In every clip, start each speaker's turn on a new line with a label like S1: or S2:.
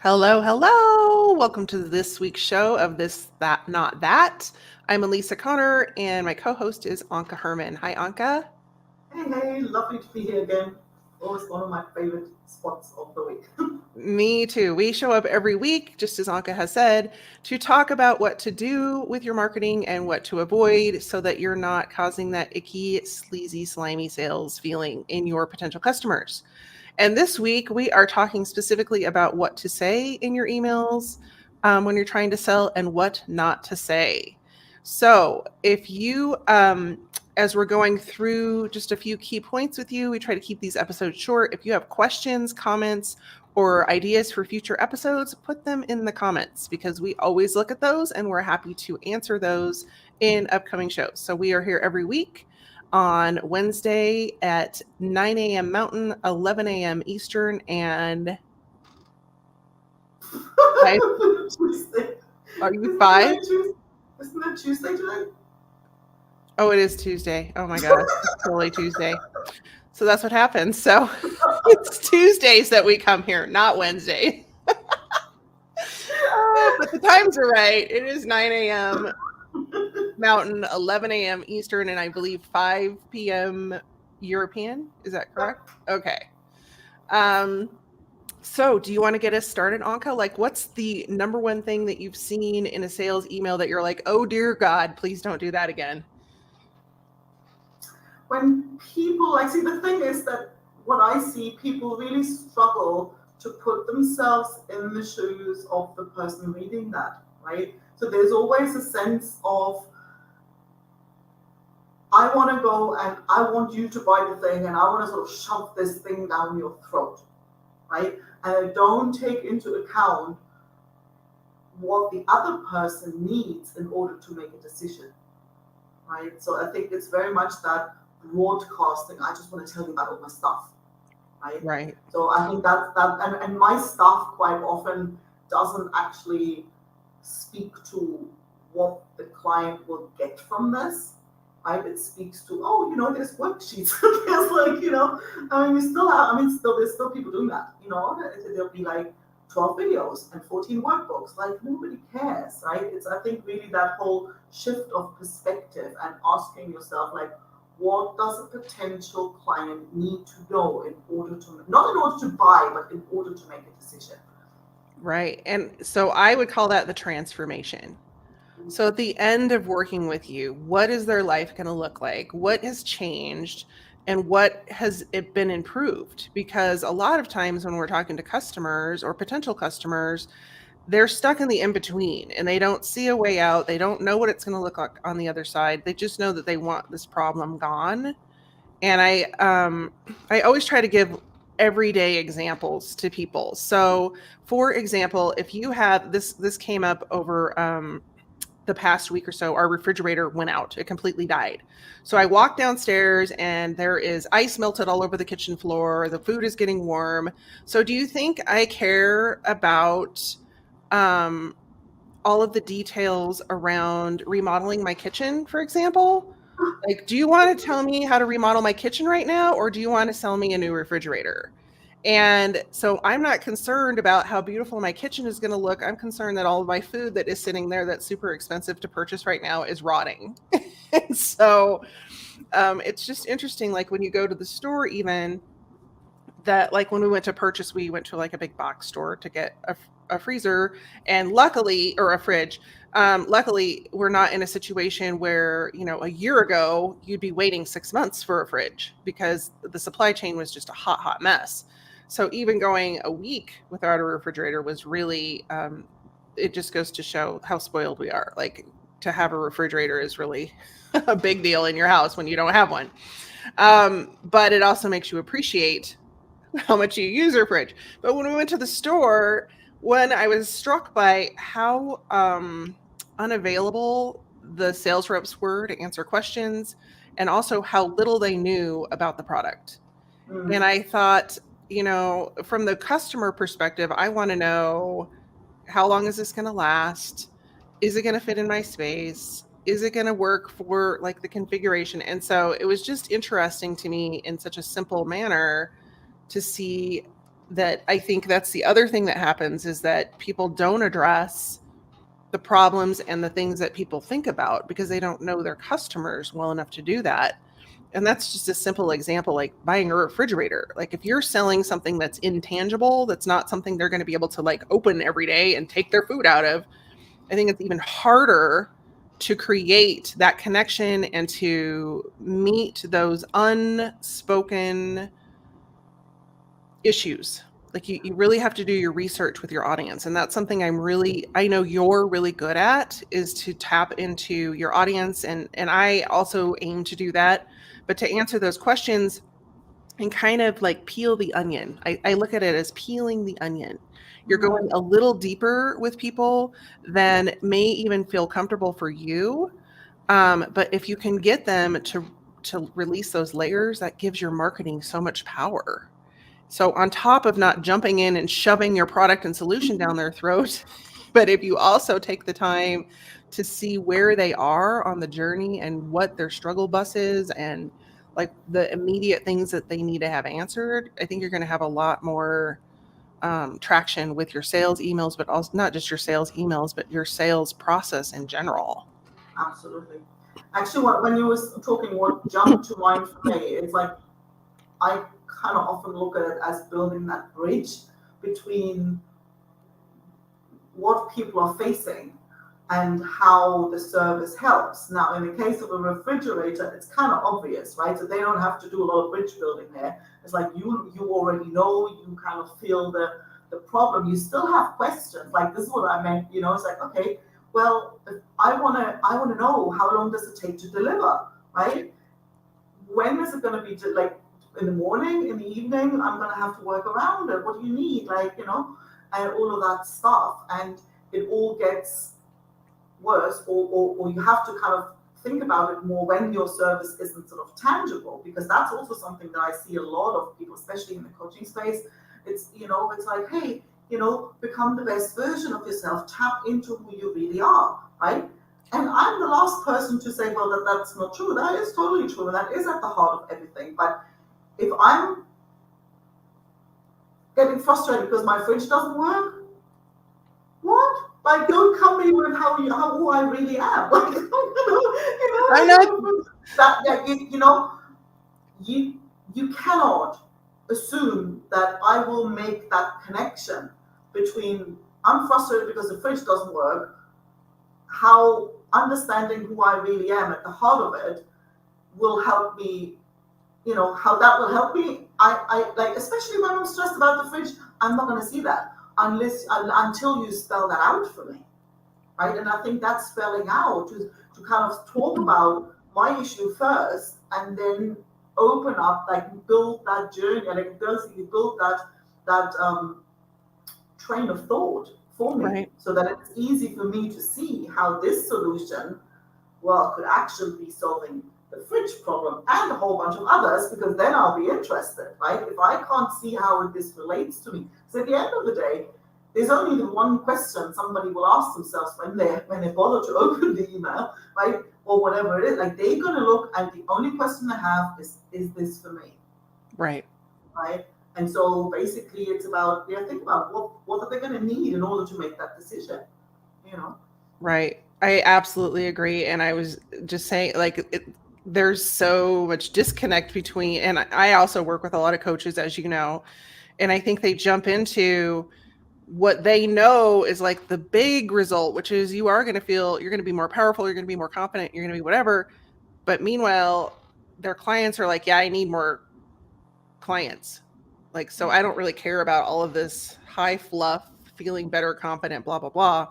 S1: Hello, hello. Welcome to this week's show of This, That, Not That. I'm Elisa Connor, and my co host is Anka Herman. Hi, Anka.
S2: Hey, lovely to be here again. Always one of my favorite spots of the week.
S1: Me too. We show up every week, just as Anka has said, to talk about what to do with your marketing and what to avoid so that you're not causing that icky, sleazy, slimy sales feeling in your potential customers. And this week, we are talking specifically about what to say in your emails when you're trying to sell and what not to say. So, if you, as we're going through just a few key points with you, we try to keep these episodes short. If you have questions, comments, or ideas for future episodes, put them in the comments because we always look at those and we're happy to answer those in upcoming shows. So, we are here every week on Wednesday at 9 a.m. Mountain, 11 a.m. Eastern, and five.
S2: Tuesday.
S1: Are you
S2: Isn't
S1: five?
S2: today Tuesday? Isn't it Tuesday today?
S1: Oh, it is Tuesday. Oh my gosh, it's totally Tuesday. So that's what happens. So it's Tuesdays that we come here, not Wednesday. But the times are right. It is 9 a.m. Mountain, 11 a.m. Eastern, and I believe 5 p.m. European. Is that correct? Okay. Um, So, do you want to get us started, Anka? Like, what's the number one thing that you've seen in a sales email that you're like, oh dear God, please don't do that again?
S2: When people, like, see, the thing is that what I see, people really struggle to put themselves in the shoes of the person reading that, right? So there's always a sense of, I want to go and I want you to buy the thing and I want to sort of shove this thing down your throat, right? And I don't take into account what the other person needs in order to make a decision, right? So I think it's very much that broadcasting. I just want to tell you about all my stuff, right?
S1: Right.
S2: So I think and my stuff quite often doesn't actually speak to what the client will get from this. Right? It speaks to, oh, there's worksheets. There's like, I mean, we still have, I mean, still, there's still people doing that, there'll be like 12 videos and 14 workbooks. Like, nobody cares, right? It's, I think, really that whole shift of perspective and asking yourself, like, what does a potential client need to know in order to, not in order to buy, but in order to make a decision?
S1: Right. And so I would call that the transformation. So at the end of working with you, what is their life going to look like? What has changed? And what has it been improved? Because a lot of times when we're talking to customers or potential customers, they're stuck in the in between and they don't see a way out. They don't know what it's going to look like on the other side. They just know that they want this problem gone. And I always try to give everyday examples to people. So, for example, if you have this came up over the past week or so, our refrigerator went out. It completely died. So I walked downstairs and there is ice melted all over the kitchen floor. The food is getting warm. So do you think I care about um, all of the details around remodeling my kitchen, for example? Like, do you want to tell me how to remodel my kitchen right now, or do you want to sell me a new refrigerator? And so I'm not concerned about how beautiful my kitchen is going to look. I'm concerned that all of my food that is sitting there that's super expensive to purchase right now is rotting. And so it's just interesting, like when you go to the store, even that, like when we went to purchase, we went to like a big box store to get a freezer, and luckily, or a fridge. Luckily, we're not in a situation where, a year ago, you'd be waiting 6 months for a fridge because the supply chain was just a hot, hot mess. So even going a week without a refrigerator was really, it just goes to show how spoiled we are. Like, to have a refrigerator is really a big deal in your house when you don't have one. But it also makes you appreciate how much you use your fridge. But when we went to the store, when I was struck by how unavailable the sales reps were to answer questions and also how little they knew about the product. And
S2: Mm.
S1: I thought, from the customer perspective, I want to know, how long is this going to last? Is it going to fit in my space? Is it going to work for like the configuration? And so it was just interesting to me in such a simple manner to see that I think that's the other thing that happens, is that people don't address the problems and the things that people think about because they don't know their customers well enough to do that. And that's just a simple example, like buying a refrigerator. Like if you're selling something that's intangible, that's not something they're going to be able to like open every day and take their food out of, I think it's even harder to create that connection and to meet those unspoken issues. Like you really have to do your research with your audience. And that's something I know you're really good at, is to tap into your audience. And I also aim to do that. But to answer those questions and kind of like peel the onion, I look at it as peeling the onion. You're going a little deeper with people than may even feel comfortable for you. But if you can get them to release those layers, that gives your marketing so much power. So on top of not jumping in and shoving your product and solution down their throat, but if you also take the time to see where they are on the journey and what their struggle bus is and like the immediate things that they need to have answered, I think you're going to have a lot more traction with your sales emails, but also not just your sales emails, but your sales process in general.
S2: Absolutely. Actually, when you was talking, what jumped to mind for me is like, I kind of often look at it as building that bridge between what people are facing and how the service helps. Now, in the case of a refrigerator, it's kind of obvious, right? So they don't have to do a lot of bridge building there. It's like you already know, you kind of feel the problem. You still have questions. Like, this is what I meant, it's like, okay, well, I wanna know, how long does it take to deliver, right? When is it gonna be like in the morning, in the evening? I'm gonna have to work around it. What do you need? And all of that stuff. And it all gets worse, or you have to kind of think about it more when your service isn't sort of tangible, because that's also something that I see a lot of people, especially in the coaching space. It's like, hey, become the best version of yourself, tap into who you really are, right? And I'm the last person to say, well, that's not true. That is totally true, and that is at the heart of everything. But if I'm getting frustrated because my fridge doesn't work, what? Like, don't come in with who I really am. Like,
S1: I'm not.
S2: You cannot assume that I will make that connection between I'm frustrated because the fridge doesn't work, how understanding who I really am at the heart of it will help me, how that will help me. I like, especially when I'm stressed about the fridge, I'm not going to see that until you spell that out for me, right? And I think that's spelling out to kind of talk about my issue first, and then open up, like build that journey, like basically build that train of thought for me,
S1: Right.
S2: so that it's easy for me to see how this solution, could actually be solving the fridge problem and a whole bunch of others, because then I'll be interested, right? If I can't see how this relates to me. So at the end of the day, there's only the one question somebody will ask themselves when they bother to open the email, right? Or whatever it is. Like, they're gonna look, and the only question they have is this for me?
S1: Right.
S2: Right. And so basically it's about, think about what are they gonna need in order to make that decision,
S1: Right. I absolutely agree. And I was just saying, like, there's so much disconnect between, and I also work with a lot of coaches, as you know, and I think they jump into what they know is like the big result, which is you're going to be more powerful, you're going to be more confident, you're going to be whatever. But meanwhile, their clients are like, yeah, I need more clients. Like, so I don't really care about all of this high fluff, feeling better, confident, blah, blah, blah.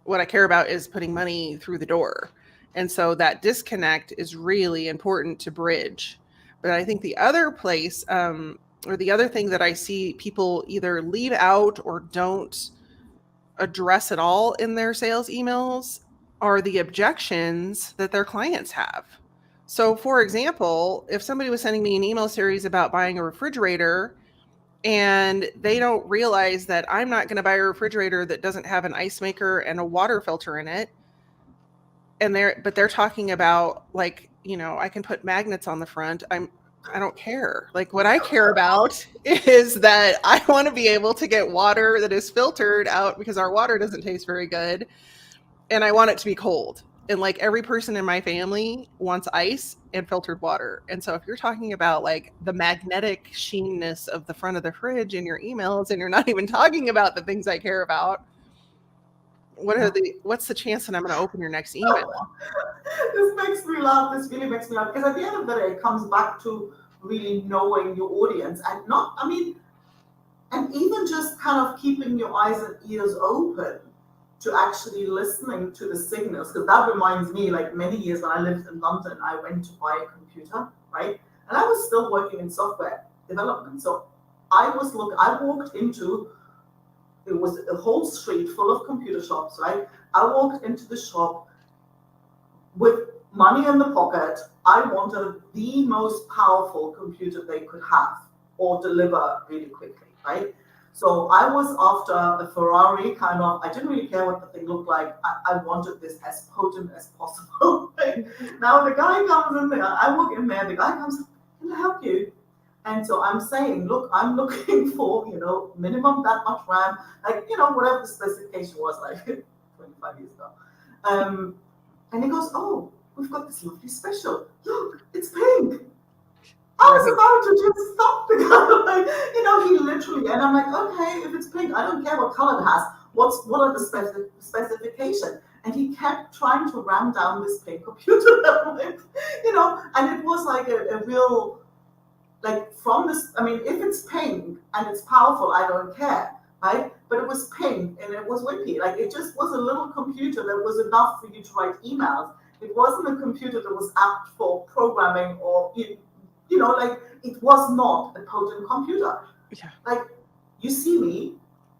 S1: What I care about is putting money through the door. And so that disconnect is really important to bridge. But I think the other place, or the other thing that I see people either leave out or don't address at all in their sales emails are the objections that their clients have. So, for example, if somebody was sending me an email series about buying a refrigerator, and they don't realize that I'm not going to buy a refrigerator that doesn't have an ice maker and a water filter in it. And they're talking about, like, I can put magnets on the front. I don't care. Like, what I care about is that I want to be able to get water that is filtered out because our water doesn't taste very good. And I want it to be cold. And like every person in my family wants ice and filtered water. And so if you're talking about like the magnetic sheenness of the front of the fridge in your emails and you're not even talking about the things I care about, what's the chance that I'm going to open your next email?
S2: This makes me laugh. This really makes me laugh because at the end of the day, it comes back to really knowing your audience and not, I mean, and even just kind of keeping your eyes and ears open to actually listening to the signals. Because that reminds me, like many years when I lived in London, I went to buy a computer, right? And I was still working in software development. So I walked into, it was a whole street full of computer shops, right? I walked into the shop with money in the pocket. I wanted the most powerful computer they could have or deliver really quickly, right? So I was after a Ferrari kind of, I didn't really care what the thing looked like. I wanted this as potent as possible. Now the guy comes in there, I walk in there, the guy comes, can I help you? And so I'm saying, look, I'm looking for, minimum that much RAM, like, whatever the specification was, like 25 years ago. And he goes, oh, we've got this lovely special. Look, it's pink. I was about to just stop the guy, like, he literally, and I'm like, okay, if it's pink, I don't care what color it has. What are the specifications? And he kept trying to ram down this pink computer, and it was like a real, like from this, I mean, if it's pink and it's powerful, I don't care, right? But it was pink and it was wimpy. Like it just was a little computer that was enough for you to write emails. It wasn't a computer that was apt for programming or, like it was not a potent computer.
S1: Yeah.
S2: Like you see me,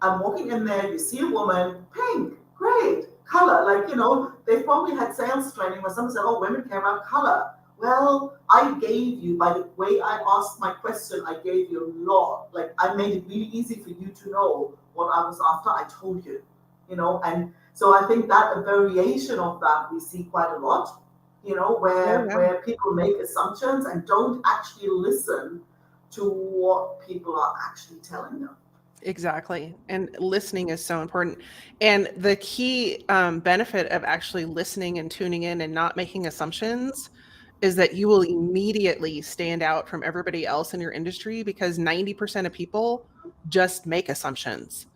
S2: I'm walking in there, you see a woman, pink, great, color. Like, they probably had sales training where someone said, oh, women care about color. Well, I gave you, by the way I asked my question, I gave you a lot. Like I made it really easy for you to know what I was after. I told you, and so I think that a variation of that we see quite a lot, where people make assumptions and don't actually listen to what people are actually telling them.
S1: Exactly. And listening is so important. And the key benefit of actually listening and tuning in and not making assumptions is that you will immediately stand out from everybody else in your industry because 90% of people just make assumptions.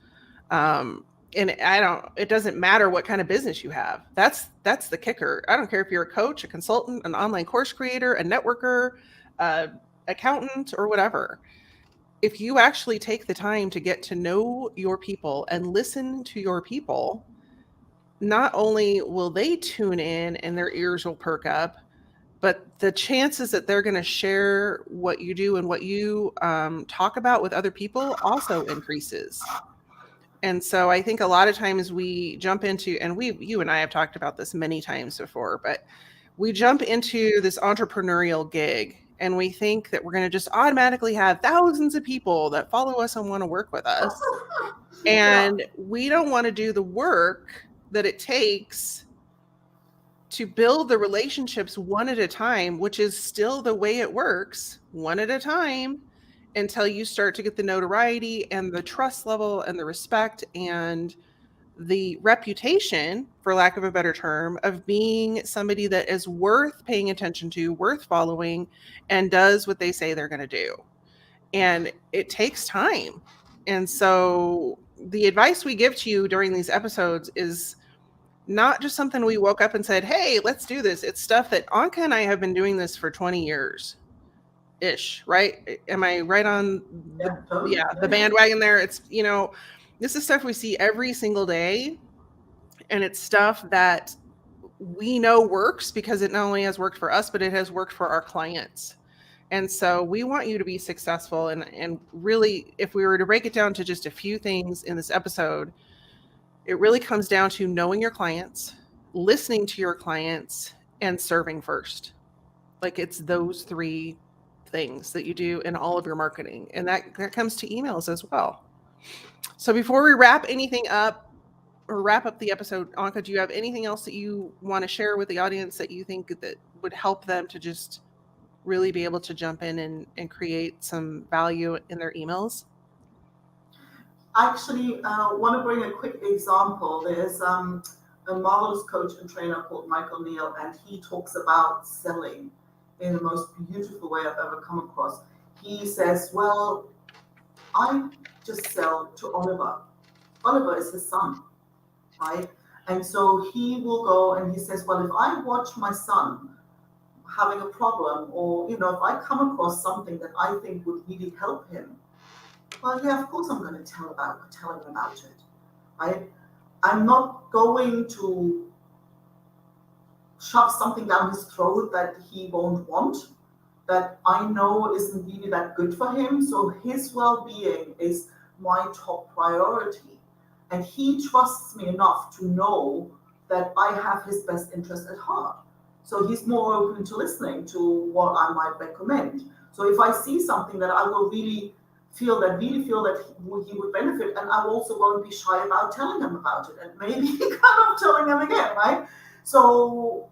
S1: And it doesn't matter what kind of business you have. That's the kicker. I don't care if you're a coach, a consultant, an online course creator, a networker, accountant, or whatever. If you actually take the time to get to know your people and listen to your people, not only will they tune in and their ears will perk up, but the chances that they're going to share what you do and what you talk about with other people also increases. And so I think a lot of times we jump into, and you and I have talked about this many times before, but we jump into this entrepreneurial gig and we think that we're going to just automatically have thousands of people that follow us and want to work with us. And we don't want to do the work that it takes to build the relationships one at a time, which is still the way it works, one at a time, until you start to get the notoriety and the trust level and the respect and the reputation, for lack of a better term, of being somebody that is worth paying attention to, worth following, and does what they say they're going to do. And it takes time. And so the advice we give to you during these episodes is not just something we woke up and said, hey, let's do this. It's stuff that Anka and I have been doing this for 20 years ish, right? Am I right on the bandwagon there? It's, this is stuff we see every single day. And it's stuff that we know works because it not only has worked for us, but it has worked for our clients. And so we want you to be successful. And really, if we were to break it down to just a few things in this episode, it really comes down to knowing your clients, listening to your clients, and serving first. Like it's those three things that you do in all of your marketing. And that comes to emails as well. So before we wrap anything up or wrap up the episode, Anka, do you have anything else that you want to share with the audience that you think that would help them to just really be able to jump in and create some value in their emails?
S2: Actually, want to bring a quick example. There's a marvelous coach and trainer called Michael Neal, and he talks about selling in the most beautiful way I've ever come across. He says, well, I just sell to Oliver. Oliver is his son, right? And so he will go and he says, well, if I watch my son having a problem, or, if I come across something that I think would really help him, well, yeah, of course I'm going to tell him about it, right? I'm not going to shove something down his throat that he won't want, that I know isn't really that good for him. So his well-being is my top priority. And he trusts me enough to know that I have his best interest at heart. So he's more open to listening to what I might recommend. So if I see something that I will really feel that he would benefit, and I also won't be shy about telling him about it, and maybe kind of telling him again, right? So,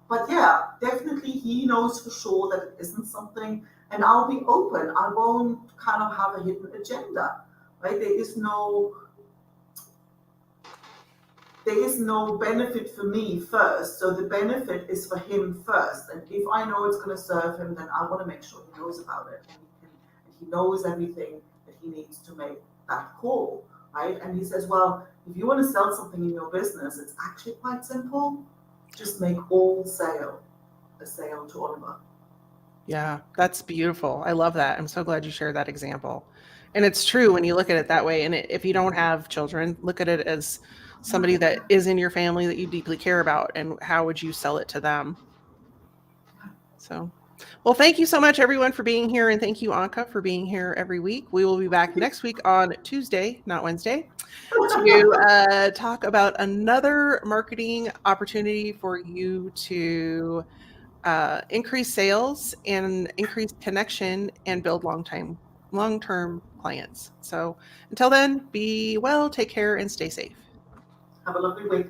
S2: but yeah, definitely he knows for sure that it isn't something, and I'll be open. I won't kind of have a hidden agenda, right? There is no benefit for me first, so the benefit is for him first. And if I know it's going to serve him, then I want to make sure he knows about it, and he knows everything that he needs to make that call, right? And he says, well, if you want to sell something in your business, it's actually quite simple. Just make all sale a sale to Oliver.
S1: Yeah, that's beautiful. I love that. I'm so glad you shared that example. And it's true when you look at it that way. And if you don't have children, look at it as somebody that is in your family that you deeply care about, and how would you sell it to them? So, well, thank you so much, everyone, for being here. And thank you, Anka, for being here every week. We will be back next week on Tuesday, not Wednesday, to talk about another marketing opportunity for you to increase sales and increase connection and build long-term clients. So until then, be well, take care, and stay safe.
S2: Have a lovely week.